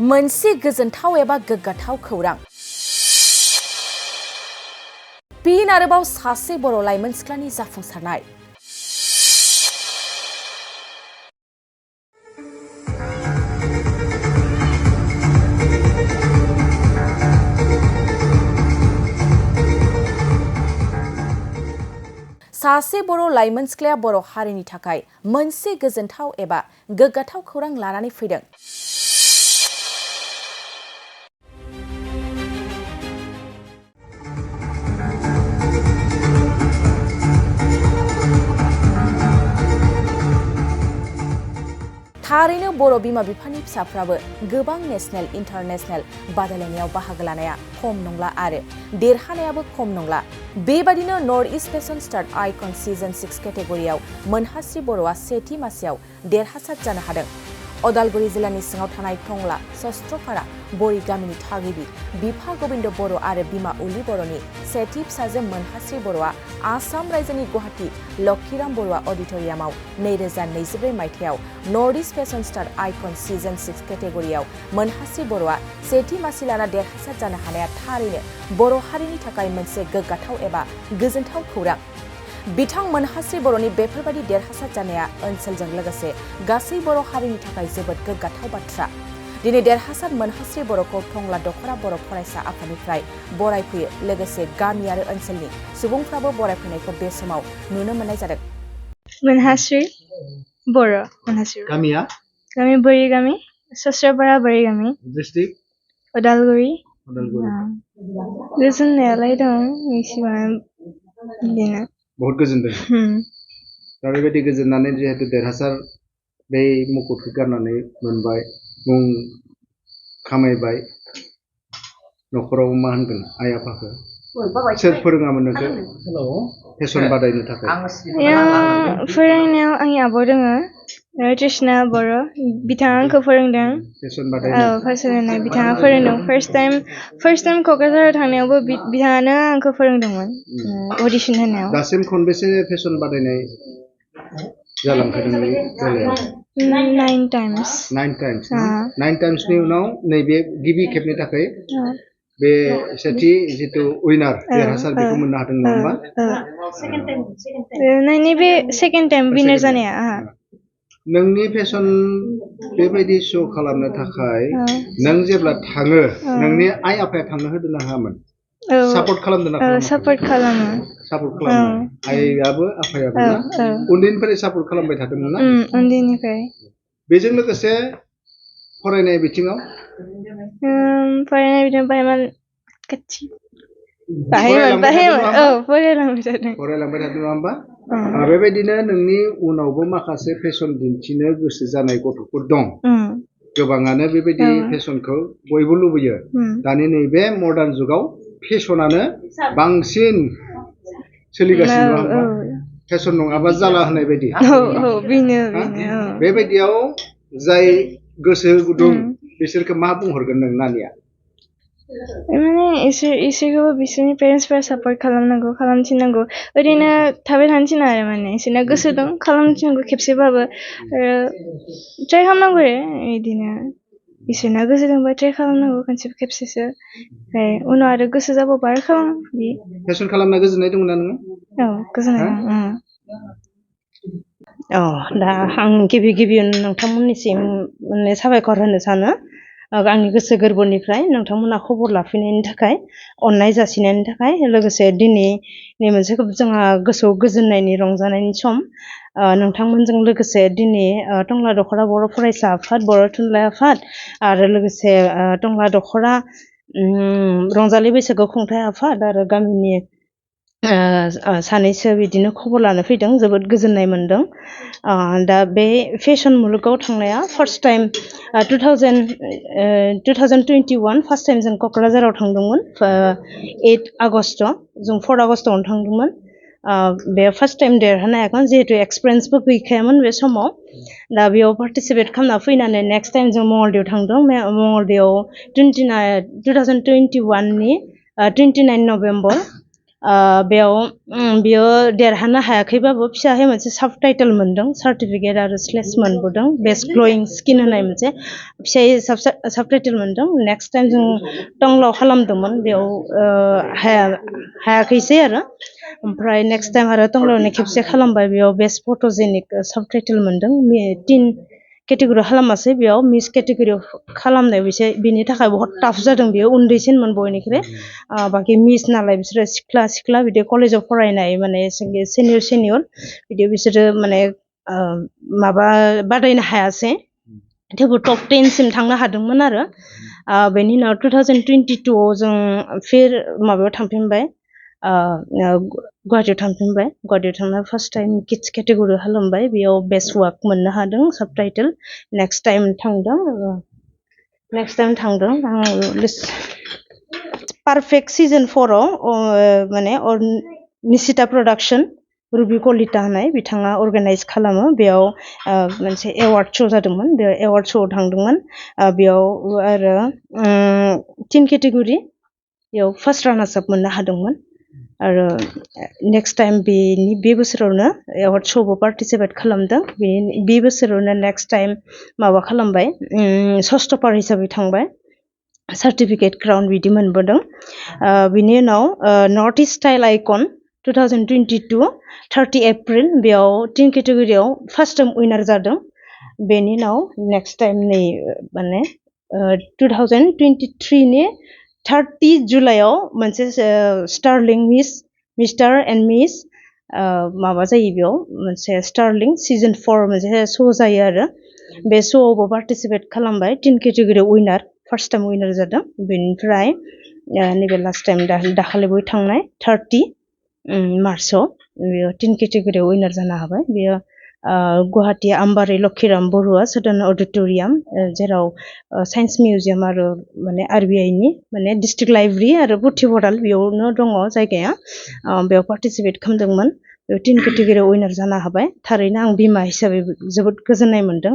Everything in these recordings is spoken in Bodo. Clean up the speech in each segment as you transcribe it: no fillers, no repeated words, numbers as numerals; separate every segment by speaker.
Speaker 1: मोनसे गोजोनथाव एबा गोग्गाथाव खौरां। फिन आरोबाव सासे बर' लाइमोन सिख्लानि जाफुंसारनाय। सासे बर' लाइमोन सिख्लाया बर' हारिनि थाखाय मोनसे गोजोनथाव एबा गोग्गाथाव खौरां लानानै फैदों। थारैनो बर' बिमा बिफानि फिसाफ्राबो गोबां नेशनेल इन्टारनेशनेल बादायलायनायाव बाहागो लानाया खम नंला आरो देरहानायाबो खम नंला। बेबादिनो north east fashion star icon season 6 केटेगरियाव मोनहास्रि बर'आ सेथि मासियाव देरहासार जानो हादों। उदालगुरि जिल्लानि सिङाव थानाय टंला सस्त्रपारा बरि गामिनि थागिबि बिफा गोविन्द बर' आरो बिमा उलि बर'नि सेथि फिसाजो मोनहास्रि बर'आ आसाम रायजोनि गुवाहाटी लक्षीराम बर'आ अडिटोरियामाव 2024 मायथाइयाव north east fashion star icon season 6 केटेगरियाव मोनहास्रि बर'आ सेथि मासि लाना देरहासार जानो हानाया थारैनो बर' हारिनि थाखाय मोनसे गोग्गाथाव एबा गोजोनथाव खौरां। बिथां मोनहास्रि बर'नि बेफोरबायदि देरहासार जानाया ओनसोलजों लोगोसे गासै बर' हारिनि थाखाय जोबोद गोग्गाथाव बाथ्रा। दिनै देरहासार मोनहास्रि बर'खौ टंला दख'रा बर' फरायसा आफादनिफ्राय बरायफैयो, लोगोसे गामि आरो ओनसोलनि सुबुंफ्राबो बरायफैनायखौ बे समाव नुनो मोननाय जादों।
Speaker 2: मोनहास्रि बर' मोनहास्रि गामि बरि गामि सस्त्रपारा बरि गामि डिस्ट्रिक्ट उदालगुरि। गोजोननायालाय दं एसेबां बिदिनो
Speaker 3: बहुत गोजोनदों। दा बेबायदि गोजोननानै जिहेतु देरहासार बे मुकुटखौ गारनानै मोनबाय, मुं खामायबाय, न'खराव मा होनगोन आइ आफाखौ सोर फोरोङामोन नोंखौ फेशन बादायनो थाखाय?
Speaker 2: फोरोंनायाव आंनि आब' दोङो कृष्णा बर', बिथाङा आंखौ फोरोंदों।
Speaker 3: फेशन बादायनाय
Speaker 2: बिथाङा फोरोंदों। फार्स्ट टाइम क'क्राझाराव थांनायावबो बिथाङानो आंखौ फोरोंदोंमोन अडिशन होनायाव।
Speaker 3: दासिम खनबेसे फेशन बादायनाय जालांखो नोंनि बेलायाव?
Speaker 2: 9 टाइम्स।
Speaker 3: 9 टाइम्सनि उनाव नैबे गिबि खेबनि थाखाय बे सेथि जितु उइनार देरहासार बेखौ मोननो हादों नङा होमबा?
Speaker 2: नैबे सेकेन्ड टाइम विनार जानाया।
Speaker 3: नोंनि फेशन बेबायदि श' खालामनो थाखाय नों जेब्ला थाङो, नोंनि आइ आफाया थांनो होदोंना होआमोन? सापर्ट खालामदोंना खालामाखै?
Speaker 2: सापर्ट खालामो।
Speaker 3: आइयाबो आफायाबो ना? उन्दैनिफ्राय सापर्ट खालामबाय थादोंमोन ना?
Speaker 2: उन्दैनिफ्राय।
Speaker 3: बेजों लोगोसे फरायनाय बिथिङाव?
Speaker 2: फरायनाय बिथिङाव
Speaker 3: फरायलांबाय थादों नङा होमबा? बेबायदिनो नोंनि उनावबो माखासे फेशन दिन्थिनो गोसो जानाय गथ'फोर दं। गोबाङानो बेबायदि फेशनखौ बयबो लुबैयो। दानि नैबे मडार्न जुगाव फेशनानो बांसिन सोलिगासिनो नङा होमबा? फेशन नङाबा जाला होननाय बायदि। बेबायदियाव जाय गोसो गुदुं बिसोरखौ मा बुंहरगोन नों नानिया?
Speaker 2: माने इसोरखौबो बिसोरनि पेरेन्टसफोरा सापर्ट खालामनांगौ, खालामथिननांगौ। ओरैनो थाबाय थानो थिना आरो माने इसोरना गोसो दं खालामथिनांगौ खेबसेबाबो। ट्राइ खालामनांगौ आरो बिदिनो इसोरना गोसो दंबा ट्राइ खालामनांगौ खेबसेसो। ओमफ्राय उनाव आरो गोसो जाबावबा आरो खालाम।
Speaker 3: फेशन खालामना गोजोननाय दंना नोङो?
Speaker 2: औ गोजोननाय दं।
Speaker 4: दा आं गिबियावनो नोंथांमोननिसिम साबायखर होनो सानो। आंनि गोसो गोरबोनिफ्राय नोंथांमोना खबर लाफैनायनि थाखाय, अननाय जासिनायनि थाखाय, लोगोसे दिनैनि मोनसे जोंहा गोसोआव गोजोननायनि रंजानायनि सम। नोंथांमोनजों लोगोसे दिनै टंला दख'रा बर' फरायसा आफाद, बर' थुनलाइ आफाद आरो लोगोसे टंला दख'रा रंजालि बैसागु खुंथाइ आफाद आरो गामिनि सानैसो बिदिनो खबर लानो फैदों। जोबोद गोजोननाय मोनदों। दा बे फेशन मुलुगाव थांनाया फार्स्ट टाइम 2021 फार्स्ट टाइम जों क'क्राझाराव थांदोंमोन। 8 आगस्ट जों 4 आगस्टआवनो थांदोंमोन। बे फार्स्ट टाइम देरहानायखौ जिहेतु एक्सपिरियेन्सबो गैखायामोन बे समाव। दा बेयाव पार्टिसिपेट खालामना फैनानै नेक्स्ट टाइम जों मंगलदैयाव थांदों। मंगलदैयाव 2021 नि 29 नभेम्बर बेयो देरहानो हायाखैबाबो फिसाहै मोनसे साब टाइटेल मोनदों सार्टिफिकेट आरो स्लेस मोनबोदों बेस्ट ग्ल'यिं स्किन होननाय मोनसे फिसायै साब टाइटेल मोनदों नेक्स्ट टाइम जों टंलाव खालामदोंमोन बेयाव हायाखैसै आरो ओमफ्राय नेक्स्ट टाइम आरो टंलायावनो खेबसे खालामबाय बेयाव बेस्ट फट'जेनिक साब टाइटेल मोनदों 3 केटेगरि खालामासै बेयाव मिस केटेगरियाव खालामनाय बिनि थाखाय बहुत टाफ जादों बेयो उन्दैसिनमोन बयनिख्रुइ बाखि मिस नालाय बिसोरो सिख्ला बिदि कलेजाव फरायनाय माने सिनियर बिदि बिसोरो माने माबा बादायनो हायासै थेवबो टप 10 सिम थांनो हादोंमोन आरो बेनि उनाव 2022 आव जों फिर माबायाव थांफिनबाय गुवाहाटियाव थांना फार्स्ट टाइम किड्स केटेगरि खालामबाय बेयाव बेस्ट वार्क मोननो हादों सब टाइटेल नेक्स्ट टाइम थांदों आं पारफेक्ट सिजन 4 आव माने निशिता प्रडाक्शन रुबि कलिता होननाय बिथाङा अर्गानाइज खालामो बेयाव मोनसे एवार्ड श' जादोंमोन बेयाव एवार्ड श'आव थांदोंमोन बेयाव आरो 3 केटेगरि बेयाव फार्स्ट रानार्स आप मोननो हादोंमोन आरो नेक्स्ट टाइम बे बोसोरावनो एवार्ड श'आवबो पार्टिसिपेट खालामदों बे बोसोरावनो नेक्स्ट टाइम माबा खालामबाय सस्थ'पार हिसाबै थांबाय सार्टिफिकेट क्राउन बिदि मोनबोदों बिनि उनाव north east style icon 2022 30 April बेयाव 3 केटेगरियाव फार्स्ट टाइम उइनार जादों बेनि उनाव नेक्स्ट टाइम नै माने 2023 नि 30 जुलाइआव मोनसे स्टारलिं मिस्टार एन्ड मिस माबा जायो बेयाव मोनसे स्टारलिं सिजन 4 मोनसे श' जायो आरो बे श'आवबो पार्टिसिपेट खालामबाय 3 केटेगरियाव उइनार फार्स्ट टाइम उइनार जादों बेनिफ्राय नैबे लास्ट टाइम दाखालिबो थांनाय 30 मार्चआव बेयो 3 केटेगरियाव उइनार जानो हाबाय बेयो गुवाहाटि आम्बारि लक्षिराम बर'आ सदन अडिट'रियाम जेराव साइन्स मिउजियाम आरो माने RBI नि माने डिस्ट्रिक्ट लाइब्रेरि आरो पुथिभराल बेयावनो दङ जायगाया बेयाव पार्टिसिपेट खालामदोंमोन बेयाव 3 केटेगरियाव उइनार जानो हाबाय थारैनो आं बिमा हिसाबै जोबोद गोजोननाय मोनदों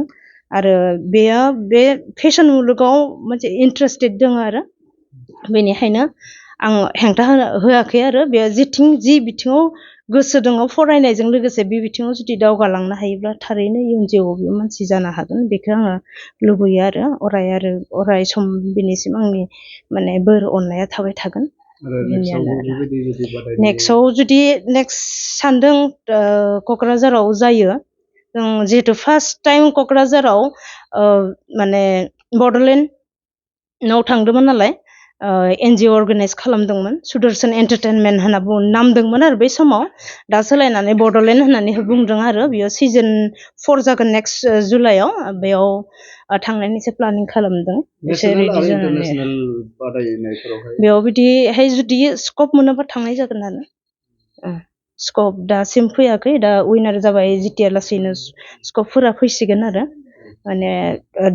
Speaker 4: आरो बे फेशन मुलुगाव मोनसे इन्टारेस्टेड दङ आरो बेनिखायनो आं हेंथा होआखै आरो बे जि बिथिङाव गोसो दङ फरायनायजों लोगोसे बे बिथिङाव जुदि दावगालांनो हायोब्ला थारैनो इयुन जिउआव बे मानसि जानो हागोन बेखौ आङो लुबैयो आरो अराय सम बिनिसिम आंनि माने बोर अननाया थाबाय थागोन नेक्स्ट सानदों क'क्राझाराव जायो जों जिहेतु फार्स्ट टाइम क'क्राझाराव माने बड'लेण्डआव थांदोंमोन नालाय NGO अर्गानाइज खालामदोंमोन सुदर्शन एन्टारटेनमेन्ट होनना नामदोंमोन आरो बै समाव दा सोलायनानै बड'लेण्ड होननानै बुंदों आरो बेयाव सिजन 4 जागोन नेक्स्ट जुलाइआव बेयाव थांनायनि एसे प्लानिं खालामदों बेयाव बिदिहाय जुदि स्कप मोनोबा थांनाय जागोन आरो स्कप दासिम फैयाखै दा उइनार जाबाय जेथिया लासैनो स्कपफोरा फैसिगोन आरो माने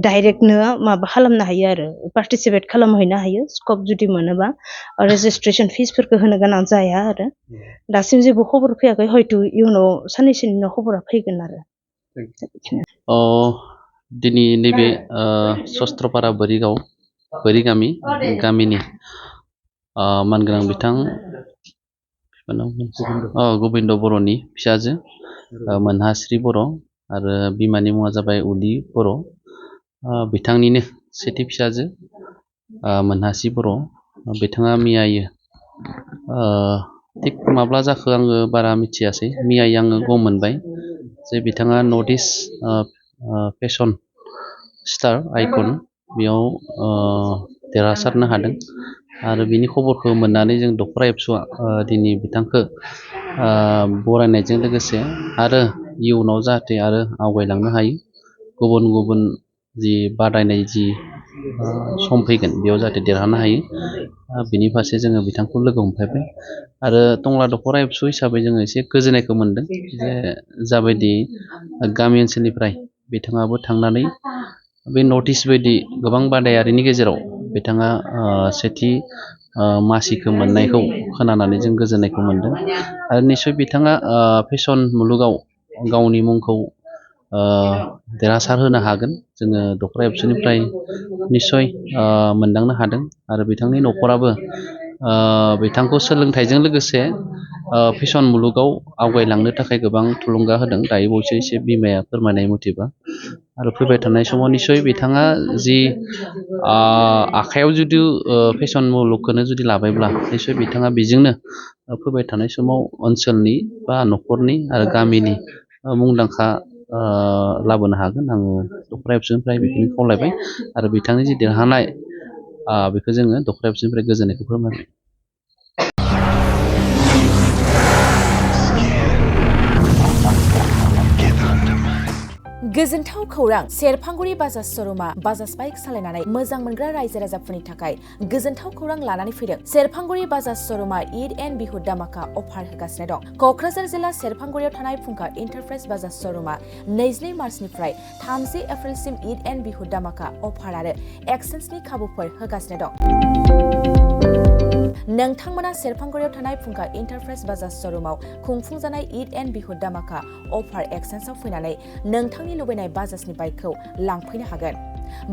Speaker 4: डाइरेक्टनो माबा खालामनो हायो आरो पार्टिसिपेट खालामहैनो हायो स्कप जुदि मोनोबा रेजिस्ट्रेसन फिसफोरखौ होनो गोनां जाया आरो दासिम जेबो खबर फैयाखै हयथ' इयुनाव साननैसोनि उनाव खबरा फैगोन आरो
Speaker 5: दिनै नैबे सस्त्रपारा बोरि गामिनि मानगोनां बिथां गबिन्द बर'नि फिसाजो मोनहास्रि बर' आरो बिमानि मुङा जाबाय उलि बर' बिथांनिनो सेथि फिसाजो मोनहासि बर' बिथाङा मियायो थिग माब्ला जाखो आङो बारा मिथियासै मियायै आङो गम मोनबाय जे बिथाङा north east fashion star icon बेयाव देरहासारनो हादों आरो बिनि खबरखौ मोननानै जों दख'रा एबसुआ दिनै बिथांखौ बरायनायजों लोगोसे आरो इयुनाव जाहाथे आरो आवगायलांनो हायो गुबुन जि बादायनाय जि सम फैगोन बेयाव जाहाथे देरहानो हायो बिनि फारसे जोङो बिथांखौ लोगो हमफायबाय आरो टंला दख'रा एबसु हिसाबै जोङो एसे गोजोननायखौ मोनदों जे जाबायदि गामि ओनसोलनिफ्राय बिथाङाबो थांनानै बे नर्थ इस्ट बायदि गोबां बादायारिनि गेजेराव बिथाङा सेथि मासिखौ मोननायखौ खोनानानै जों गोजोननायखौ मोनदों आरो निस्सय बिथाङा फेशन मुलुगाव गावनि मुंखौ देरहासार होनो हागोन जोङो दख'रा एबसुनिफ्राय निस्सय मोनदांनो हादों आरो बिथांनि न'खराबो बिथांखौ सोलोंथाइजों लोगोसे फेशन मुलुगाव आवगायलांनो थाखाय गोबां थुलुंगा होदों दायो बावैसो एसे बिमाया फोरमायनाय मथेबा आरो फैबाय थानाय समाव निस्सय बिथाङा जि आखायाव जुदि फेशन मुलुगखौनो जुदि लाबायब्ला निस्सय बिथाङा बेजोंनो फैबाय थानाय समाव ओनसोलनि बा न'खरनि आरो गामिनि मुंदांखा लाबोनो हागोन आङो दख'रा एबसुनिफ्राय बेखौनो खावलायबाय आरो बिथांनि जि देरहानाय बेखौ जोङो दख'रा एबसुनिफ्राय गोजोननायखौ फोरमायबाय।
Speaker 1: गोजोनथाव खौरां सेरफांगुरि बाजाज श'रुमा बाजाज बाइक सालायनानै मोजां मोनग्रा रायजो राजाफोरनि थाखाय गोजोनथाव खौरां लानानै फैदों। सेरफांगुरि बाजाज श'रुमा ईद एन्ड बिहु दामाका अफार होगासिनो दं। क'क्राझार जिल्ला सेरफांगुरियाव थानाय फुंखा इन्टारप्राइज बाजाज श'रुमा 22 मार्चनिफ्राय 30 एप्रिलसिम ईद एन्ड बिहु दामाका अफार आरो एक्सेन्सनि खाबुफोर होगासिनो दं। नोंथांमोना सेरफांगुरियाव थानाय फुंखा इन्टारप्राइज बाजाज श'रुमाव खुंफुंजानाय ईद एन्ड बिहु दामाका अफार एक्सेन्सआव फैनानै नोंथांनि लुबैनाय बाजाजनि बाइकखौ लांफैनो हागोन।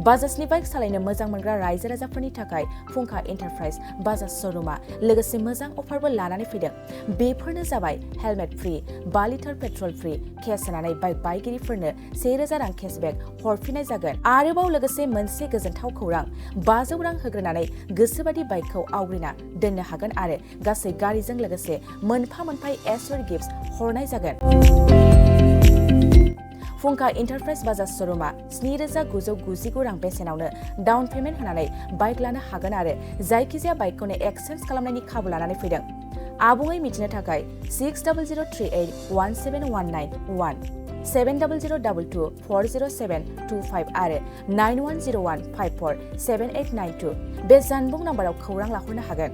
Speaker 1: बाजाजनि बाइक सालायनो मोजां मोनग्रा रायजो राजाफोरनि थाखाय फुंखा इन्टारप्राइज बाजाज श'रुमा लोगोसे मोजां अफारबो लानानै फैदों। बेफोरनो जाबाय helmet free, 5 litre petrol free, case होनानै बाइक बायगिरिफोरनो 1000 रां केसबेक हरफिननाय जागोन। आरोबाव लोगोसे मोनसे गोजोनथाव खौरां 500 रां होग्रोनानै गोसोबादि बाइकखौ आवग्रिना दोननो हागोन आरो गासै गारिजों लोगोसे मोनफा एसर गिफ्ट हरनाय जागोन। फुंखा इन्टारप्राइज बाजाज श'रुमा 7999 रां बेसेनावनो डाउन पेमेन्ट होनानै बाइक लानो हागोन आरो जायखिजाया बाइकखौनो एक्सचेन्ज खालामनायनि खाबु लानानै फैदों। आबुङै मिथिनो थाखाय 6003817191 7002240725 आरो 9101547892 बे जानबुं नाम्बाराव खौरां लाहरनो हागोन।